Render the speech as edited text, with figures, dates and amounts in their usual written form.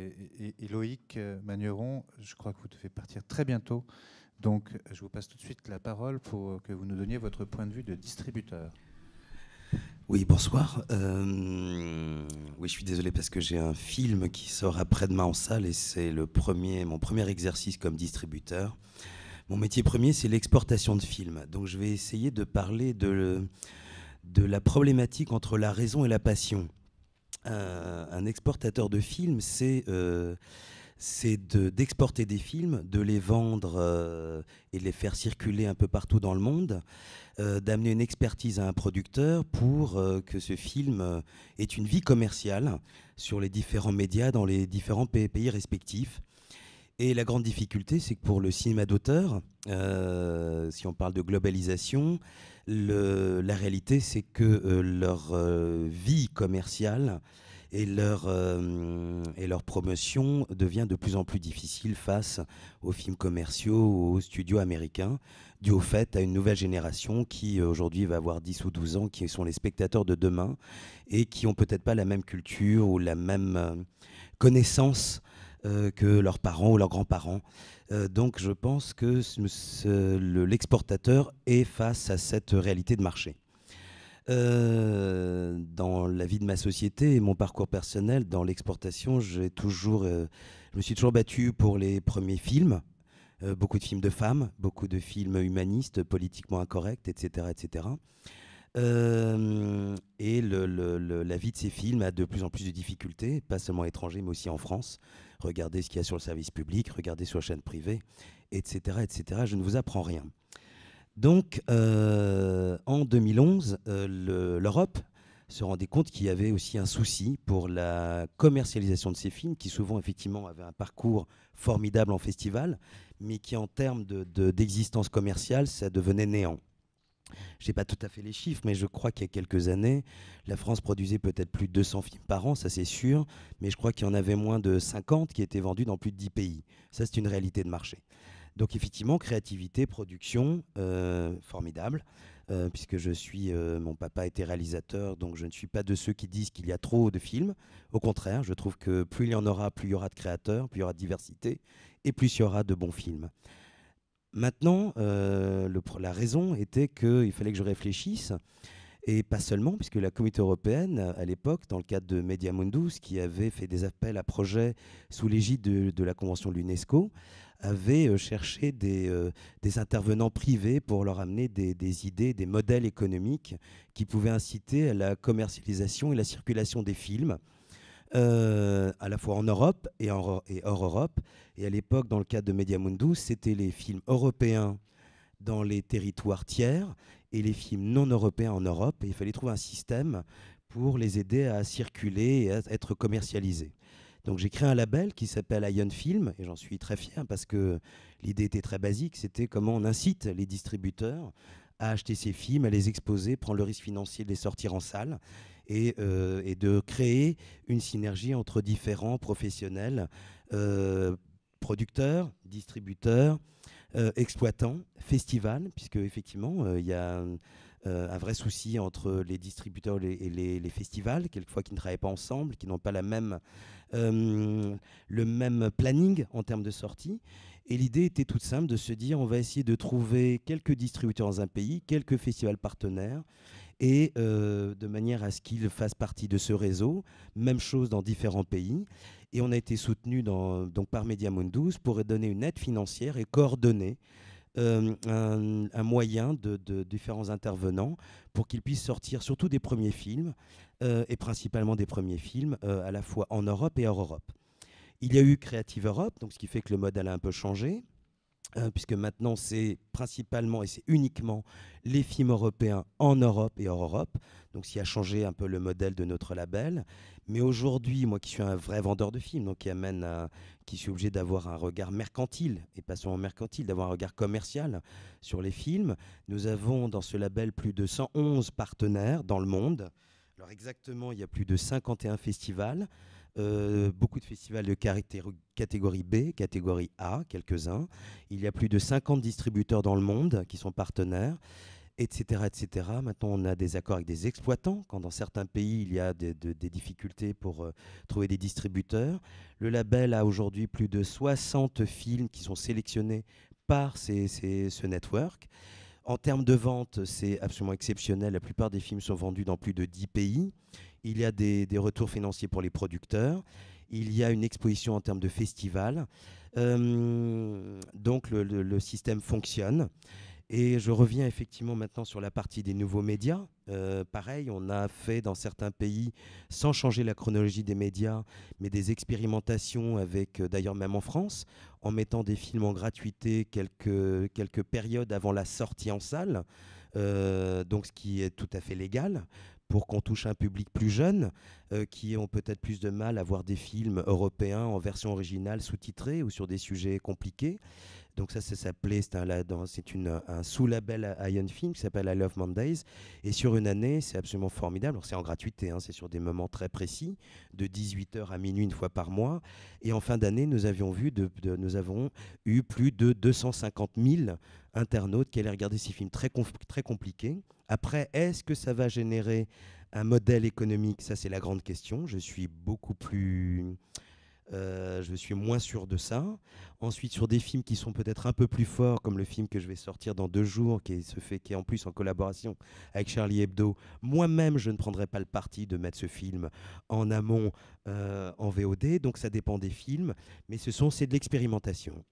Et Loïc Magneron, je crois que vous devez partir très bientôt. Donc, je vous passe tout de suite la parole pour que vous nous donniez votre point de vue de distributeur. Oui, bonsoir. Oui, je suis désolé parce que j'ai un film qui sort après-demain en salle et c'est mon premier exercice comme distributeur. Mon métier premier, c'est l'exportation de films. Donc, je vais essayer de parler de la problématique entre la raison et la passion. Un exportateur de films, c'est d'exporter des films, de les vendre et de les faire circuler un peu partout dans le monde, d'amener une expertise à un producteur pour que ce film ait une vie commerciale sur les différents médias dans les différents pays respectifs. Et la grande difficulté, c'est que pour le cinéma d'auteur, si on parle de globalisation, la réalité, c'est que leur vie commerciale et leur promotion devient de plus en plus difficile face aux films commerciaux ou aux studios américains, dû au fait à une nouvelle génération qui aujourd'hui va avoir 10 ou 12 ans, qui sont les spectateurs de demain et qui n'ont peut-être pas la même culture ou la même connaissance que leurs parents ou leurs grands-parents. Donc je pense que l'exportateur est face à cette réalité de marché. Dans la vie de ma société et mon parcours personnel, dans l'exportation, je me suis toujours battu pour les premiers films. Beaucoup de films de femmes, beaucoup de films humanistes, politiquement incorrects, etc. etc. La vie de ces films a de plus en plus de difficultés, pas seulement étrangers, mais aussi en France. Regardez ce qu'il y a sur le service public, regardez sur la chaîne privée, etc. etc. Je ne vous apprends rien. Donc, en 2011, l'Europe se rendait compte qu'il y avait aussi un souci pour la commercialisation de ces films, qui souvent, effectivement, avaient un parcours formidable en festival, mais qui, en termes d'existence commerciale, ça devenait néant. Je n'ai pas tout à fait les chiffres, mais je crois qu'il y a quelques années, la France produisait peut-être plus de 200 films par an, ça c'est sûr, mais je crois qu'il y en avait moins de 50 qui étaient vendus dans plus de 10 pays. Ça, c'est une réalité de marché. Donc effectivement, créativité, production, formidable, puisque mon papa était réalisateur, donc je ne suis pas de ceux qui disent qu'il y a trop de films. Au contraire, je trouve que plus il y en aura, plus il y aura de créateurs, plus il y aura de diversité, et plus il y aura de bons films. Maintenant, la raison était qu'il fallait que je réfléchisse, et pas seulement, puisque la Communauté européenne, à l'époque, dans le cadre de Media Mundus, qui avait fait des appels à projets sous l'égide de la Convention de l'UNESCO, avait cherché des intervenants privés pour leur amener des idées, des modèles économiques qui pouvaient inciter à la commercialisation et la circulation des films, à la fois en Europe et hors Europe. Et à l'époque, dans le cadre de Media Mundus, c'était les films européens dans les territoires tiers et les films non européens en Europe. Et il fallait trouver un système pour les aider à circuler et à être commercialisés. Donc j'ai créé un label qui s'appelle Ion Film, et j'en suis très fier parce que l'idée était très basique, c'était comment on incite les distributeurs à acheter ces films, à les exposer, prendre le risque financier de les sortir en salle, et de créer une synergie entre différents professionnels, producteurs, distributeurs, exploitants, festivals, puisque effectivement il y a un vrai souci entre les distributeurs et les festivals, quelquefois qui ne travaillent pas ensemble, qui n'ont pas le même planning en termes de sortie. Et l'idée était toute simple de se dire on va essayer de trouver quelques distributeurs dans un pays, quelques festivals partenaires, et de manière à ce qu'ils fassent partie de ce réseau. Même chose dans différents pays. Et on a été soutenu donc par Media Mundus pour donner une aide financière et coordonner un moyen de différents intervenants pour qu'ils puissent sortir surtout des premiers films, et principalement des premiers films à la fois en Europe et hors Europe. Il y a eu Creative Europe, donc ce qui fait que le modèle a un peu changé, puisque maintenant c'est principalement et c'est uniquement les films européens en Europe et hors Europe, donc ce qui a changé un peu le modèle de notre label. Mais aujourd'hui, moi qui suis un vrai vendeur de films, donc qui suis obligé d'avoir un regard mercantile, et pas seulement mercantile, d'avoir un regard commercial sur les films, nous avons dans ce label plus de 111 partenaires dans le monde. Alors exactement, il y a plus de 51 festivals, beaucoup de festivals de catégorie B, catégorie A, quelques-uns. Il y a plus de 50 distributeurs dans le monde qui sont partenaires. etc., etc. Maintenant, on a des accords avec des exploitants, quand dans certains pays, il y a des difficultés pour trouver des distributeurs. Le label a aujourd'hui plus de 60 films qui sont sélectionnés par ce network. En termes de vente, c'est absolument exceptionnel. La plupart des films sont vendus dans plus de 10 pays. Il y a des retours financiers pour les producteurs. Il y a une exposition en termes de festivals. Donc le système fonctionne. Et je reviens effectivement maintenant sur la partie des nouveaux médias. Pareil, on a fait dans certains pays, sans changer la chronologie des médias, mais des expérimentations avec, d'ailleurs même en France, en mettant des films en gratuité quelques périodes avant la sortie en salle, donc ce qui est tout à fait légal pour qu'on touche un public plus jeune, qui ont peut-être plus de mal à voir des films européens en version originale sous-titrée ou sur des sujets compliqués. Donc ça s'appelait, c'est un sous-label Ion Film qui s'appelle I Love Mondays. Et sur une année, c'est absolument formidable. Alors c'est en gratuité, hein, c'est sur des moments très précis, de 18h à minuit une fois par mois. Et en fin d'année, nous avons eu plus de 250 000 internautes qui allaient regarder ces films très compliqués. Après, est-ce que ça va générer un modèle économique? Ça, c'est la grande question. Je suis moins sûr de ça. Ensuite, sur des films qui sont peut-être un peu plus forts, comme le film que je vais sortir dans 2 jours, qui est en plus en collaboration avec Charlie Hebdo, moi-même, je ne prendrai pas le parti de mettre ce film en amont en VOD. Donc, ça dépend des films, mais c'est de l'expérimentation.